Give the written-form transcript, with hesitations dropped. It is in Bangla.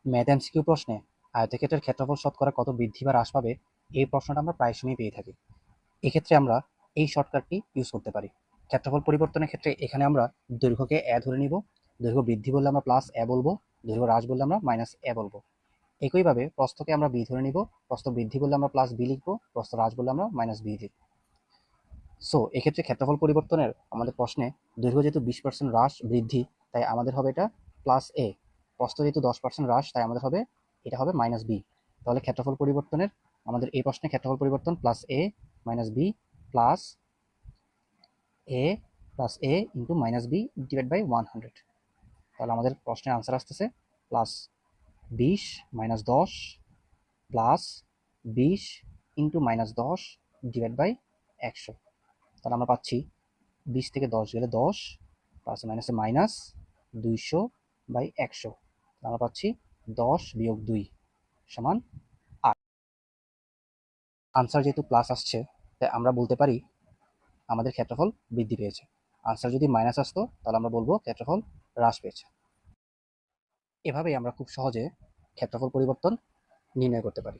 ম্যাথ এমসিকিউ প্রশ্নে আয়তক্ষেত্রের ক্ষেত্রফল শতকরা কত বৃদ্ধি বা হ্রাস পাবে, এই প্রশ্নটা আমরা প্রায় সময় পেয়ে থাকি। এক্ষেত্রে আমরা এই শর্টকাটটি ইউজ করতে পারি। ক্ষেত্রফল পরিবর্তনের ক্ষেত্রে এখানে আমরা দৈর্ঘ্যকে এ ধরে নিব, দৈর্ঘ্য বৃদ্ধি বললে আমরা প্লাস এ বলবো, দৈর্ঘ্য হ্রাস বললে আমরা মাইনাস এ বলবো। একইভাবে প্রস্থকে আমরা বি ধরে নিব, প্রস্থ বৃদ্ধি বললে আমরা প্লাস বি লিখবো, প্রস্থ হ্রাস বললে আমরা মাইনাস বি লিখব। সো এক্ষেত্রে ক্ষেত্রফল পরিবর্তনের আমাদের প্রশ্নে দৈর্ঘ্য যেহেতু 20% হ্রাস বৃদ্ধি, তাই আমাদের হবে এটা প্লাস এ। প্রস্থ যেহেতু 10% হ্রাস, তাই আমাদের হবে এটা হবে মাইনাস বি। তাহলে ক্ষেত্রফল পরিবর্তনের আমাদের এই প্রশ্নে ক্ষেত্রফল পরিবর্তন plus A minus B plus A plus A into minus B divide by 100। তাহলে আমাদের প্রশ্নের আনসার আসতেছে plus 20 minus 10 plus 20 into minus 10 divide by 100। তাহলে আমরা পাচ্ছি 20 থেকে 10 গেলে 10, প্লাস মাইনাসে মাইনাস 200 বাই 100। আমরা পাচ্ছি 10 বিয়োগ 2 সমান 8। আনসার যেহেতু প্লাস আসছে, তাই আমরা বলতে পারি আমাদের ক্ষেত্রফল বৃদ্ধি পেয়েছে। আনসার যদি মাইনাস আসতো, তাহলে আমরা বলবো ক্ষেত্রফল হ্রাস পেয়েছে। এভাবেই আমরা খুব সহজে ক্ষেত্রফল পরিবর্তন নির্ণয় করতে পারি।